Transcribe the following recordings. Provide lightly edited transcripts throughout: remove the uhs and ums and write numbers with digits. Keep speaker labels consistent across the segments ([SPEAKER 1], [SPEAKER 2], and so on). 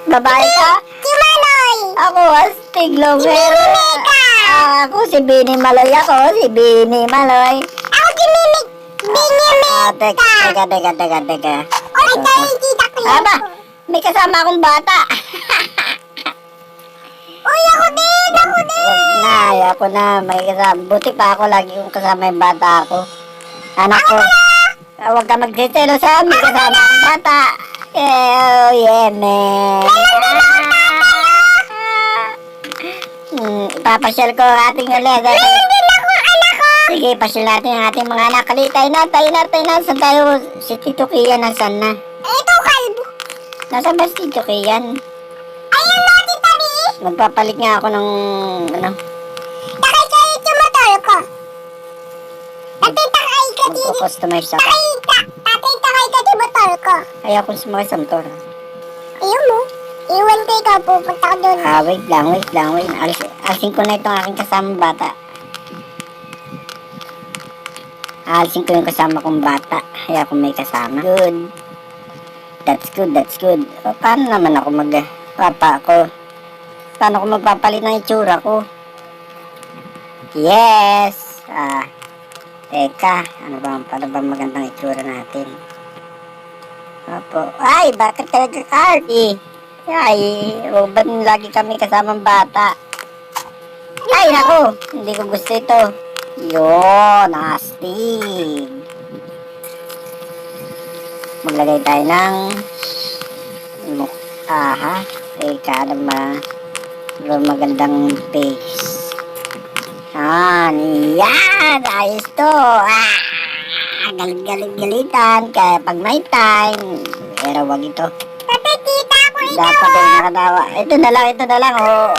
[SPEAKER 1] Babae ka?
[SPEAKER 2] Si Manoy.
[SPEAKER 1] Ako, astig lover. Ako si Bini Maloy ako. Si Bini Maloy.
[SPEAKER 2] Ako si Mimik.
[SPEAKER 1] Teka.
[SPEAKER 2] Ay, tayo kita ko yan.
[SPEAKER 1] Aba, may kasama akong bata.
[SPEAKER 2] Uy, ako din.
[SPEAKER 1] Ako na, may kasama. Buti pa ako, lagi kong kasama yung bata ako. Anak ko, huwag ka magsiselo sa amin, kasama akong bata. Oh, yeah, man. Ipapasyal ko ang ating ulit. Sige, pasyal natin ang ating mga anak. Tayo na. Saan tayo? Si Tito Kian, nasan na?
[SPEAKER 2] Ito, kalbo.
[SPEAKER 1] Nasaan ba si Tito Kian?
[SPEAKER 2] Ayun na, tita Bi.
[SPEAKER 1] Magpapalit nga ako ng,
[SPEAKER 2] Takay kayo sa motor ko. Tatay takay ka din.
[SPEAKER 1] magpo-customize ako.
[SPEAKER 2] Tatay takay ka sa motor ko.
[SPEAKER 1] Ayaw kong sumakay sa motor.
[SPEAKER 2] Ayun mo. Iwan ko ikaw, pupunta ka doon.
[SPEAKER 1] Wait lang. Alisin ko na itong aking kasamang bata. Alisin ko yung kasama kong bata. Kaya kung may kasama. Good. That's good. O, paano naman ako papa ko? Paano ko magpapalit ng itsura ko? Yes! Teka. Paano ba magandang itsura natin? Opo. Ay, bakit talaga Cardi? Ay, ba't lagi kami kasamang bata? Ay, naku! Hindi ko gusto ito. Yun, astig. Maglagay tayo ng mukha. Teka, magandang face. Yan! Ayos to! Galit-galitan. Kaya pag may time, pero wag ito.
[SPEAKER 2] Tatay, kita ko ikaw.
[SPEAKER 1] Dapat ay nakatawa. Ito na lang. Oh.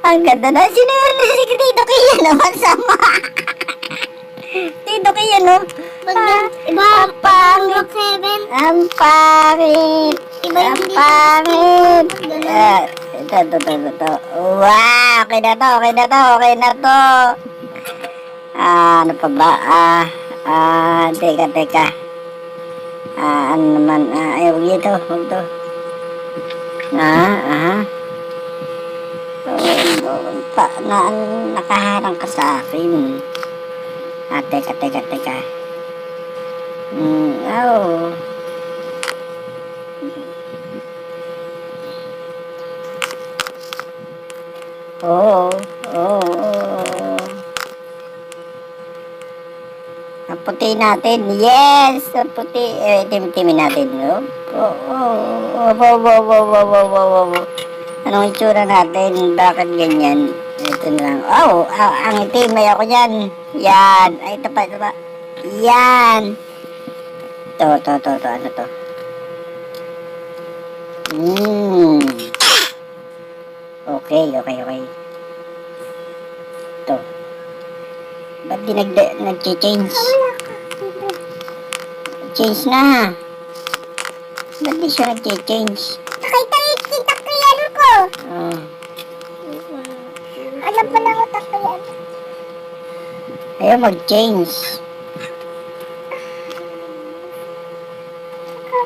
[SPEAKER 1] Ang ganda na. Sino si Tito Kian naman sama? Tito Kian, no? Ang pangit. Ang pangit. Ang pangit. Ito. Wow, okay na to. Ano pa ba? Teka. Ano naman? Huwag ito. Nakaharang ka sa akin. Teka. Oh. Ang puti natin. Yes! Ang puti. Tim-timin natin. Anong itsura natin? Bakit ganyan? Ito na lang. Ang itim. May ako yan. Yan. Ay, ito pa. Yan. Ito. Ano to? Okay. Ito. Ba't di nag-change? Change na. Ba't di siya nag-change?
[SPEAKER 2] Takay tayo, kita ko yan ko. Alam pa na ako takayan.
[SPEAKER 1] Ayaw mag-change.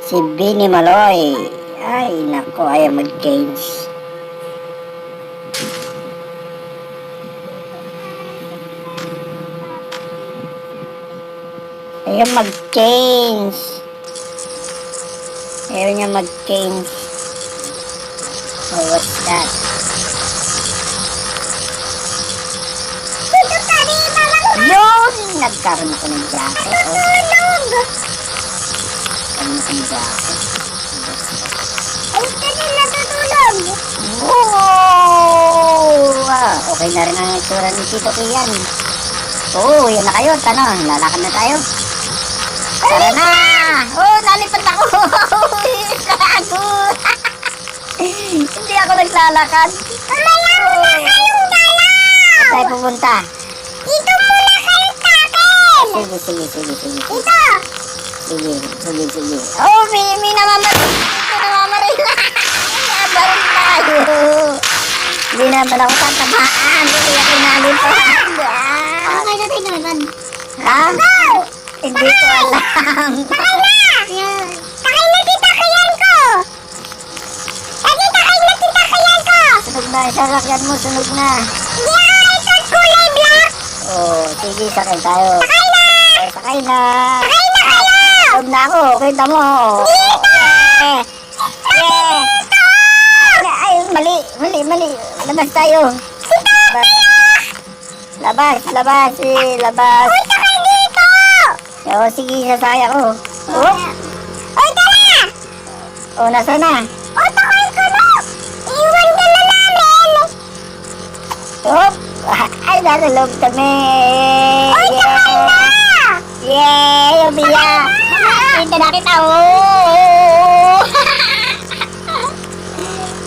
[SPEAKER 1] Si Bini Maloy. Ay, nako, ayaw mag-change. Ayaw mag-change. Ayaw niya mag-change. What's that?
[SPEAKER 2] Dito pa rin, mama.
[SPEAKER 1] Yun! Nagkaroon ako ng jacket.
[SPEAKER 2] Tulog.
[SPEAKER 1] Nagkaroon ako ng jacket.
[SPEAKER 2] Ay, kasi natutulog.
[SPEAKER 1] Okay na rin ang itsura ni Tito Kian. Yan na kayo. Lalakad na tayo. Tara na! Nalipad ako! Gago! Hindi ako naglalakad.
[SPEAKER 2] Mamaya muna kayong dalaw.
[SPEAKER 1] Saan tayo pupunta?
[SPEAKER 2] Dito muna kayo sa akin.
[SPEAKER 1] Sige.
[SPEAKER 2] Dito.
[SPEAKER 1] Sige. May namamaril. Nabaril tayo. Hindi naman ako tatamaan. Hindi ako nalipad.
[SPEAKER 2] Okay na tayo naman.
[SPEAKER 1] Ha? Hindi ko alam.
[SPEAKER 2] Sakay na! Sakay na sasakyan ko! Ate, sakay na sasakyan ko!
[SPEAKER 1] Sunog na, yung sasakyan mo, sunog na.
[SPEAKER 2] Yeah, ito kulay black!
[SPEAKER 1] Oh, sige, sakay tayo.
[SPEAKER 2] Sakay na!
[SPEAKER 1] Eh, sakay na.
[SPEAKER 2] Sakay na kayo!
[SPEAKER 1] Sunog na ako, kita mo.
[SPEAKER 2] Dito!
[SPEAKER 1] Eh, yeah. Ay, mali. Labas tayo. Labas. Labas.
[SPEAKER 2] Uy, sakay dito!
[SPEAKER 1] Oh, sige, sasaya ko. Oh,
[SPEAKER 2] Uy, tara!
[SPEAKER 1] oh, nasa na?
[SPEAKER 2] O, sakay ko na! Iwan ka na namin!
[SPEAKER 1] Oh, ay, nasa loob kami.
[SPEAKER 2] Uy, sakay na!
[SPEAKER 1] Yay, umiya. Kita na kita. Oh.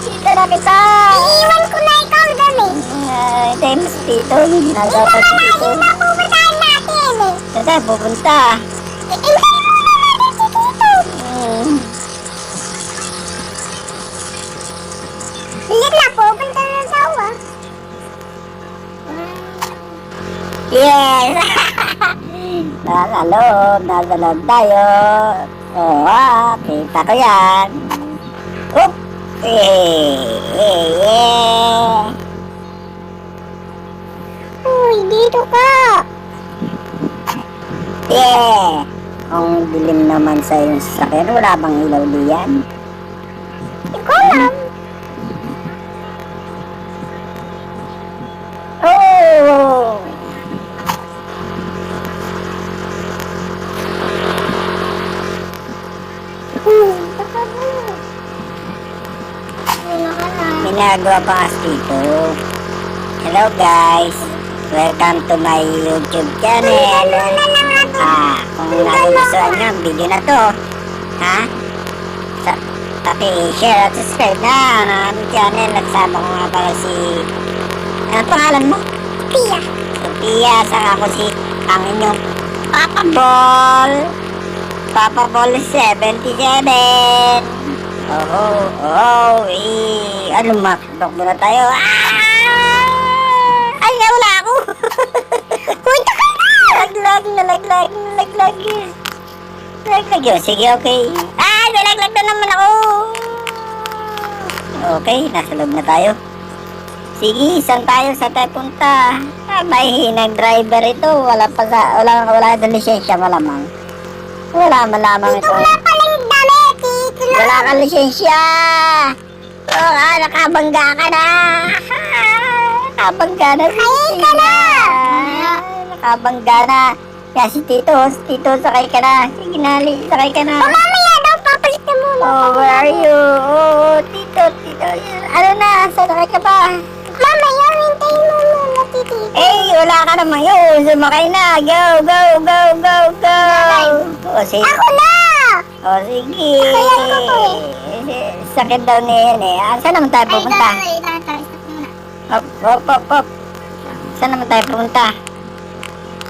[SPEAKER 1] Kita na kita.
[SPEAKER 2] Iiwan ko na ikaw dali!
[SPEAKER 1] Ay, thanks, Tito. Nagapas dito.
[SPEAKER 2] Hindi na pupuntahan natin eh!
[SPEAKER 1] Saan tayo pupunta?
[SPEAKER 2] Hintayin mo na natin si Tito!
[SPEAKER 1] Hmm.
[SPEAKER 2] Bilit na, pupunta na daw ah!
[SPEAKER 1] Yes! Nasa loob tayo. Oh, kita ko yan. Oop! Yeah!
[SPEAKER 2] Uy, dito ka!
[SPEAKER 1] Yeah! Ang dilim naman sa iyong sasakyan. Wala bang ilaw diyan?
[SPEAKER 2] Hindi ko alam!
[SPEAKER 1] Oh!
[SPEAKER 2] Baka mo! Ano ka na?
[SPEAKER 1] Ginagawa pa kasi dito. Hello guys! Welcome to my YouTube channel. Kung nagustuhan nyo ang video na to, paki-share at subscribe na ang aming channel. At sama ko nga pala si... Ano pangalan mo?
[SPEAKER 2] Pia!
[SPEAKER 1] Sophia, saka ako si ang inyong Papa Ball. Papa Ball 77. Ano makdok na tayo? Ay, wala ako.
[SPEAKER 2] Uy, takay na!
[SPEAKER 1] Laglag yun. Sige, okay. Ay, nalaglag na naman ako. Okay, nasa loob na tayo. Sige, saan tayo punta? May hinang driver ito. Wala na lisensya malamang. Wala malamang ito.
[SPEAKER 2] Wala pala yung damit! Dito lang!
[SPEAKER 1] Wala kang lisensya. Nakabangga ka na. Nakabangga na.
[SPEAKER 2] Sakay ka na!
[SPEAKER 1] Nakabangga na. Kaya si Tito, sakay ka na. Sige na, sakay ka na.
[SPEAKER 2] O, mamaya daw, papalit na muna.
[SPEAKER 1] Oh, where are you? Oh, Tito. Ano na, sakay ka pa?
[SPEAKER 2] Mamaya, hintayin mo muna si Tito.
[SPEAKER 1] Eh, wala ka naman yun. Sumakay na. Go. O, sige.
[SPEAKER 2] Ako na!
[SPEAKER 1] O, sige.
[SPEAKER 2] Kaya ko po
[SPEAKER 1] Sakit daw niya yan eh. Saan naman tayo pupunta? Hop. Saan naman tayo pupunta?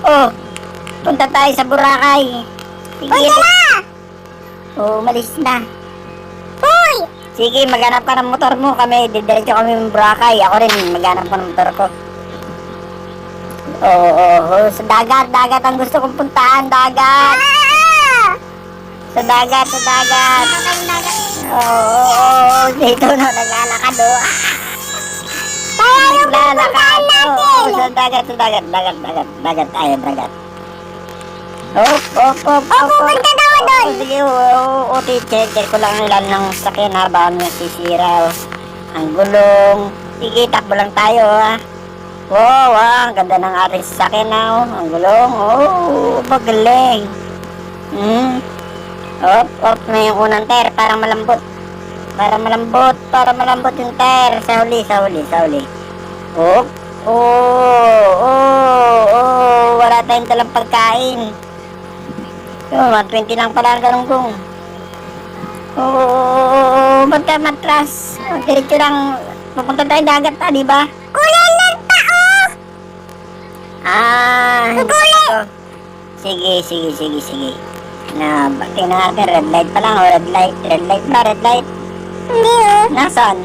[SPEAKER 1] Oh, punta tayo sa Boracay. Sige.
[SPEAKER 2] Uy, tara!
[SPEAKER 1] Oh, umalis na.
[SPEAKER 2] Uy!
[SPEAKER 1] Sige, maghanap ka ng motor mo. Didiretso kami ng Boracay. Ako rin, maghanap ko ng motor ko. Oo. Sa dagat ang gusto kong puntahan. Dagat.
[SPEAKER 2] Ah!
[SPEAKER 1] Sa dagat. Oo. Dito na, naglalakad o.
[SPEAKER 2] Kaya yung pupuntahan
[SPEAKER 1] Oo,
[SPEAKER 2] natin!
[SPEAKER 1] sa dagat. Tayo, dagat. Hop.
[SPEAKER 2] pupunta daw doon.
[SPEAKER 1] Sige, check ko lang ilan ng sakyan habang nasisira. Ang gulong. Sige, takbo lang tayo Wow, ang ganda ng ating sakyan ang gulong. Oh, magaling. Hop na yung unang tire, parang malambot. Para malambot yung tire. Sa huli. Hop. Wala tayong dalang pagkain. 120 lang pala ang galunggong. Ba't ka matras? Diretso lang. Pupunta tayo dagat di ba?
[SPEAKER 2] Kulay ng tao!
[SPEAKER 1] Ito. Sige. Tingnan natin, red light pa lang. Red light.
[SPEAKER 2] Hindi oh.
[SPEAKER 1] Nasaan?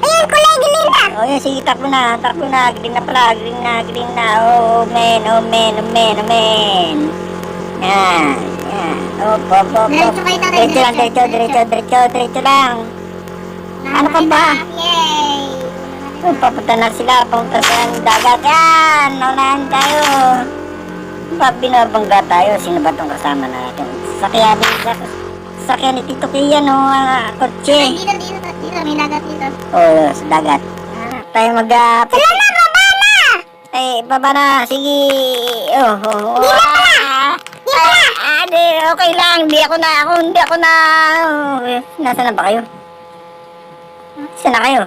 [SPEAKER 2] Ayun, kulay green na.
[SPEAKER 1] Yun, sige, takbo na. Green na pala. Green na. Oh, man. Yan. Yan. Op.
[SPEAKER 2] Diretso kayo, tatay.
[SPEAKER 1] Diretso lang. Ano ka ba?
[SPEAKER 2] Yay!
[SPEAKER 1] Papunta na sila, papunta sa dagat. Yan, naunahan tayo. Binabangga tayo. Sino ba itong kasama natin? Sakyan ni Tito Kian, kotse.
[SPEAKER 2] Dito, may dagat dito.
[SPEAKER 1] Oo, sa dagat. Tayo
[SPEAKER 2] Sila na, baba na!
[SPEAKER 1] baba na. Sige. Okay lang. Hindi ako na. Nasaan na ba kayo? Saan na kayo?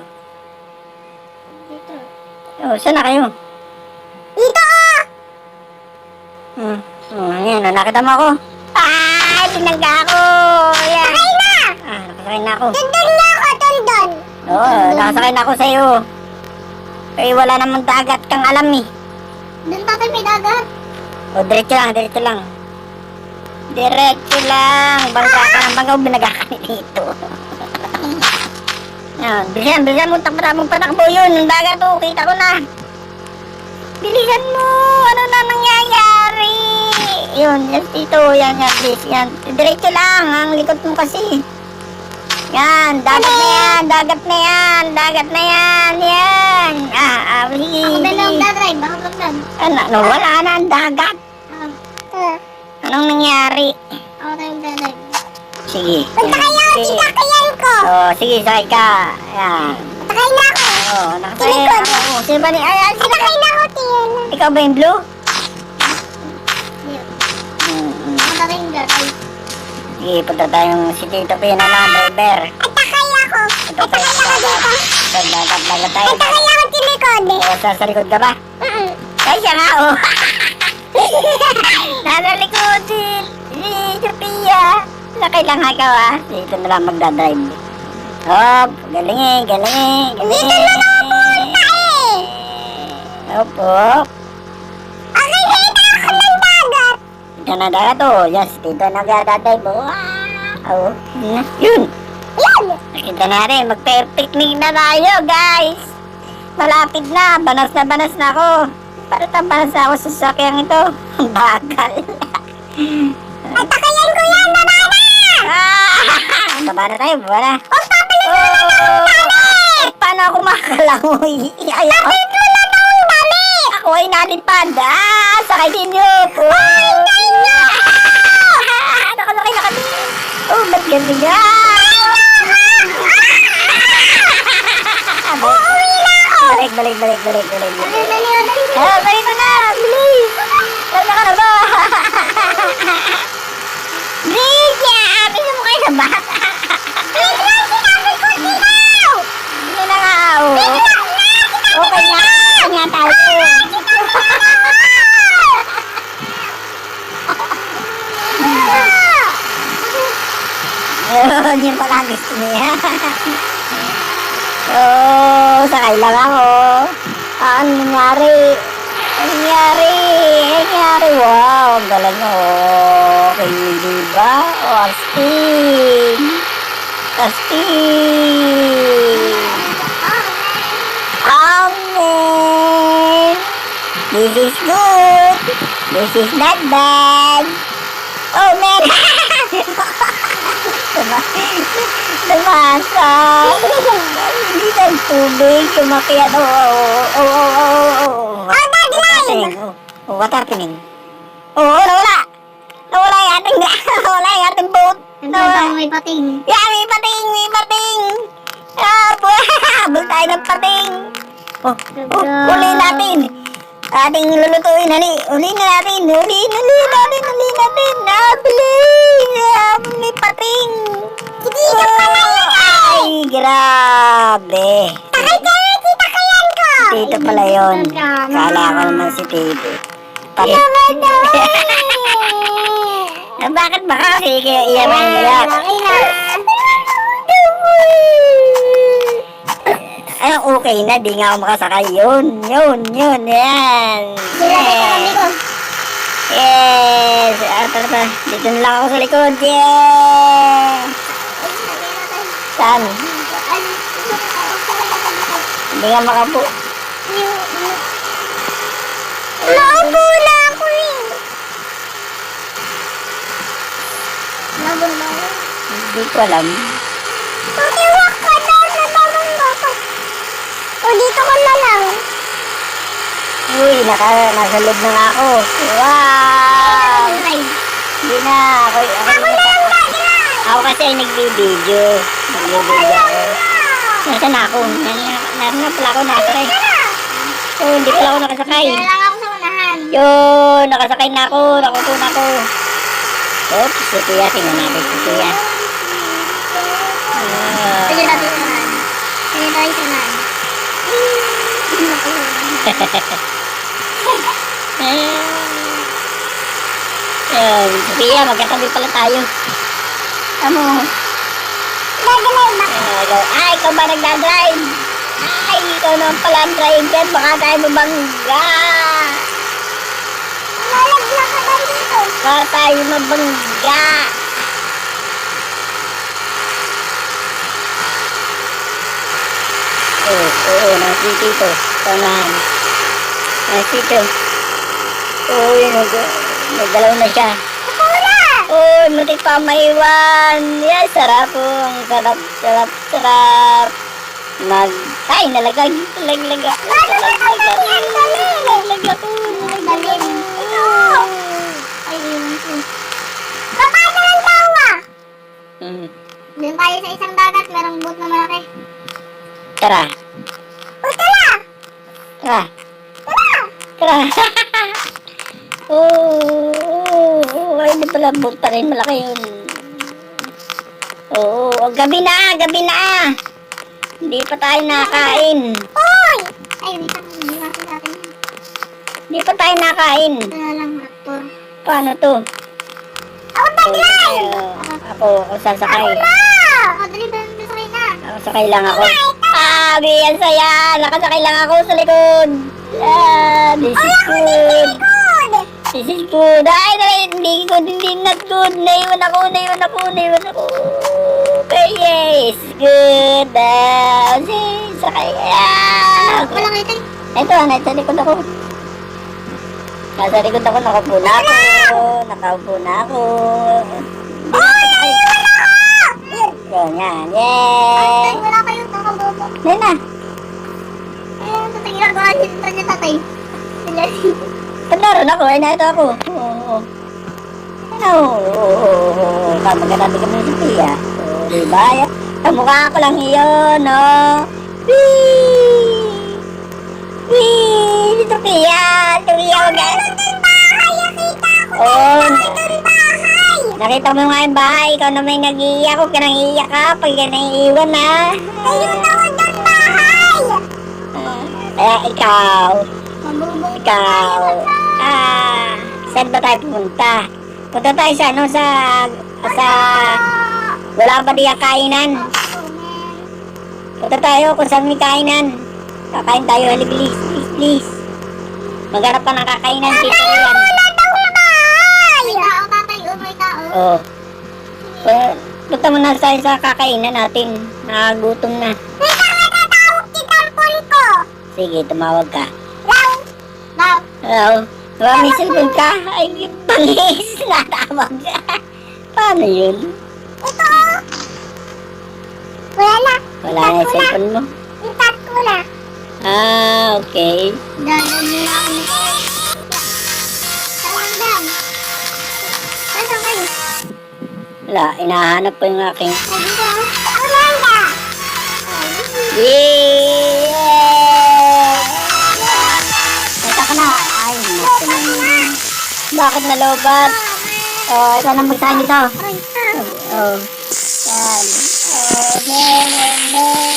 [SPEAKER 2] Dito.
[SPEAKER 1] Saan na kayo?
[SPEAKER 2] Dito!
[SPEAKER 1] Ayan, nakita mo ako. Tinangga ako. Ayan.
[SPEAKER 2] Sakay na!
[SPEAKER 1] Nakasakay na ako.
[SPEAKER 2] Tundon na ako, tundon!
[SPEAKER 1] Nakasakay na ako sa'yo. Wala namang dagat kang alam eh.
[SPEAKER 2] Doon tatay may dagat.
[SPEAKER 1] Diretso lang. Diretso lang. Bangka ka ng bangka, binaga ka dito. Bilisan mo, mong patakbo yun. Ang dagat to, kita ko na. Bilisan mo, ano na nangyayari? Yun, dito, yan, please, yan. Diretso lang, ang likod mo kasi. Yan, dagat na yan. Yan. Sige.
[SPEAKER 2] Ako na lang dadrive, baka pagdan.
[SPEAKER 1] Wala na ang dagat. Anong nangyari?
[SPEAKER 2] Ako na yung dadrive.
[SPEAKER 1] Sige.
[SPEAKER 2] Punta kayo, sinakayan ko!
[SPEAKER 1] Sige, sakay ka. Yan.
[SPEAKER 2] Sakay na ako!
[SPEAKER 1] Nakasakay
[SPEAKER 2] Silikod.
[SPEAKER 1] ako. Sino ba ni?
[SPEAKER 2] Sakay na ako, tiyan.
[SPEAKER 1] Ikaw ba yung blue?
[SPEAKER 2] Ako na yung dadrive.
[SPEAKER 1] Sige, punta tayong si Tito Pina lang, driver.
[SPEAKER 2] At sakay ako! At sakay ako dito!
[SPEAKER 1] Dagat tayo.
[SPEAKER 2] At sakay ako tilikod!
[SPEAKER 1] Sa likod ka ba? Ay, siya nga, Nasa likod si Sophia. Sakay lang ikaw, Dito na lang magdadrive. Galing.
[SPEAKER 2] Dito na napunta
[SPEAKER 1] Hop.
[SPEAKER 2] Okay, kita ako ng dagat!
[SPEAKER 1] Dito na dagat, Yes, dito na magdadrive, Yun. Nakita natin, mag-picnic na tayo, guys. Malapit na, banas na ako. Parang banas na ako sa sakyang ito. Ang bagal.
[SPEAKER 2] At sakayan ko yan, baba na!
[SPEAKER 1] Baba na tayo. Paano ako makakalangoy?
[SPEAKER 2] Bakit mo na daw ang dami?
[SPEAKER 1] Ako ay nalipad. Sakay din yun. Nakasakay. Ba't ganun nga?
[SPEAKER 2] Uuwi na ako!
[SPEAKER 1] Balik.
[SPEAKER 2] Dali.
[SPEAKER 1] Balik ko na. Bilis. Kaya ka na ba? Bilis mo kayo na ba?
[SPEAKER 2] Wait lang, sinabi ko sinaw!
[SPEAKER 1] Hindi na nga. Okay nga. Kanya tayo. Yun pala gusto niya. Sakay lang ako. Ano nangyari? Wow, ang galing mo. Okay, diba? Astig. Amen. This is good. This is not bad. Oh, man. Lumasa. Hindi ng tubig. Sumakyat. What happening? Nawala yung ating boat.
[SPEAKER 2] May pating.
[SPEAKER 1] May pating. Habol tayo ng pating. Uli natin. Ating lulutuin. Uli natin. May pating. Ay, grabe. Tito pala yun. Kala ko naman si Tito. Bakit ba kasi kaya iyak? Okay na, di nga ako makasakay. Yun, yan. Yes. Dito na lang ako sa likod. Yeah. Saan? Hindi nga makapo.
[SPEAKER 2] Naupo na ako Nabunod.
[SPEAKER 1] Hindi ko alam.
[SPEAKER 2] Iwak ka na. Nabunod ako. O dito ka na lang.
[SPEAKER 1] Uy, nasa loob na nga ako. Wow! Hindi na. Ako
[SPEAKER 2] Ako na yung gagawin.
[SPEAKER 1] ako kasi ay nagbibideo. Nagbibideo ako. Nasaan na ako? Naroon na pala ako nakasakay. Oh, hindi pala ako nakasakay.
[SPEAKER 2] Kaya lang ako sa unahan.
[SPEAKER 1] Yun, nakasakay na ako. Nakupo na ako. Oops, si Kuya. Tingnan natin si Kuya.
[SPEAKER 2] Sige natin sa unahan. Sige tayo sa unahan.
[SPEAKER 1] Yun, si Kuya, magkatabi pala tayo. Amo.
[SPEAKER 2] Gagawin ba?
[SPEAKER 1] Ay, ikaw ba nagdadrive? Ay, ikaw naman pala ang driver. Baka tayo mabangga.
[SPEAKER 2] Lalaglag ka ba dito?
[SPEAKER 1] Baka tayo mabangga. Oo, nakasito ito. Tanahan. Nakasito. Oo, yun. Nagdalaw na siya.
[SPEAKER 2] Wala!
[SPEAKER 1] Uy, mutik pa maiwan. Yes, sarap po. Ang sarap, sarap, sarap. Ay, nalagag. Nalaglag ako. Nalaglag ako.
[SPEAKER 2] Dalim. Ito. Ay, yun. Baba na lang tawa. Doon tayo sa isang dagat. Merong boat na malaki.
[SPEAKER 1] Tara.
[SPEAKER 2] O, tara!
[SPEAKER 1] Tara.
[SPEAKER 2] Tara!
[SPEAKER 1] Tara. Oo, ay, di pala boat pa rin. Malaki yun. Oo, gabi na, gabi na. Hindi pa tayo nakain.
[SPEAKER 2] Hoy! Ay, wait lang. Hindi natin natin yan.
[SPEAKER 1] Hindi pa tayo nakain.
[SPEAKER 2] Ito na lang, actor.
[SPEAKER 1] Paano to?
[SPEAKER 2] Ako tagline!
[SPEAKER 1] Ako sasakay.
[SPEAKER 2] Ako, dali ba yung nasakay na?
[SPEAKER 1] Ako sakay lang ako. Ah, ang saya. Nakasakay lang ako sa likod. Ah, this is good.
[SPEAKER 2] Good!
[SPEAKER 1] This is good. Ay, hindi good, hindi not good. Naiwan ako. Okay, yes. Good. Sakay. Ah,
[SPEAKER 2] Wala kayo tayo.
[SPEAKER 1] ito, nasa likod ako. Nasa likod ako, nakaupo na ako. Nakaupo na ako. Hindi na ako sakay. Yun, yan. Yay!
[SPEAKER 2] Ay, wala kayo. Nakabobo.
[SPEAKER 1] Yan na.
[SPEAKER 2] Ayun, ito tayo ginagawa niya tatay.
[SPEAKER 1] Pandaron ako, ay narito ako. Oo. Oo. Kamaganabi kami sa Pia. Oo, diba? Kamukha ko lang iyon, no? Wee! Wee! Ito Pia! Ito Pia, wag ka. Oo. Nakita mo nga yung bahay, ikaw na may nag-iiyak. Huwag ka nang iiyak ka pag ka nang iiwan, ha?
[SPEAKER 2] Ayun na, wag ang bahay!
[SPEAKER 1] Kaya ikaw,
[SPEAKER 2] Mabubong
[SPEAKER 1] ikaw, saan ba tayo pumunta? Punta tayo sa ano, sa, wala ba diya kainan? Punta tayo kung saan may kainan. Kakain tayo, hali, please, please, please. Maghanap pa ng kakainan, dito yan.
[SPEAKER 2] May tao, tatay. May tao.
[SPEAKER 1] Oo. Punta muna tayo sa kakainan natin. Nakagutom na.
[SPEAKER 2] May tatawag kitang ko.
[SPEAKER 1] Sige, tumawag ka.
[SPEAKER 2] Lang. Lang.
[SPEAKER 1] Hello? May cellphone ka? Ay, bangis. Natawag ka. Paano yun?
[SPEAKER 2] Ito. Wala na.
[SPEAKER 1] Wala na yung cellphone mo.
[SPEAKER 2] Itat ko na.
[SPEAKER 1] Ah, okay.
[SPEAKER 2] Dadan nila kami. Talandam. Saan kayo?
[SPEAKER 1] Wala, inahanap ko yung aking...
[SPEAKER 2] Nandito. Ulanda.
[SPEAKER 1] Yeah! Ito ka na. Ay, naku naman. Bakit nalobat? Oh, ikaw na magsahin ito.
[SPEAKER 2] Ay,
[SPEAKER 1] Oh. Yan. Oh,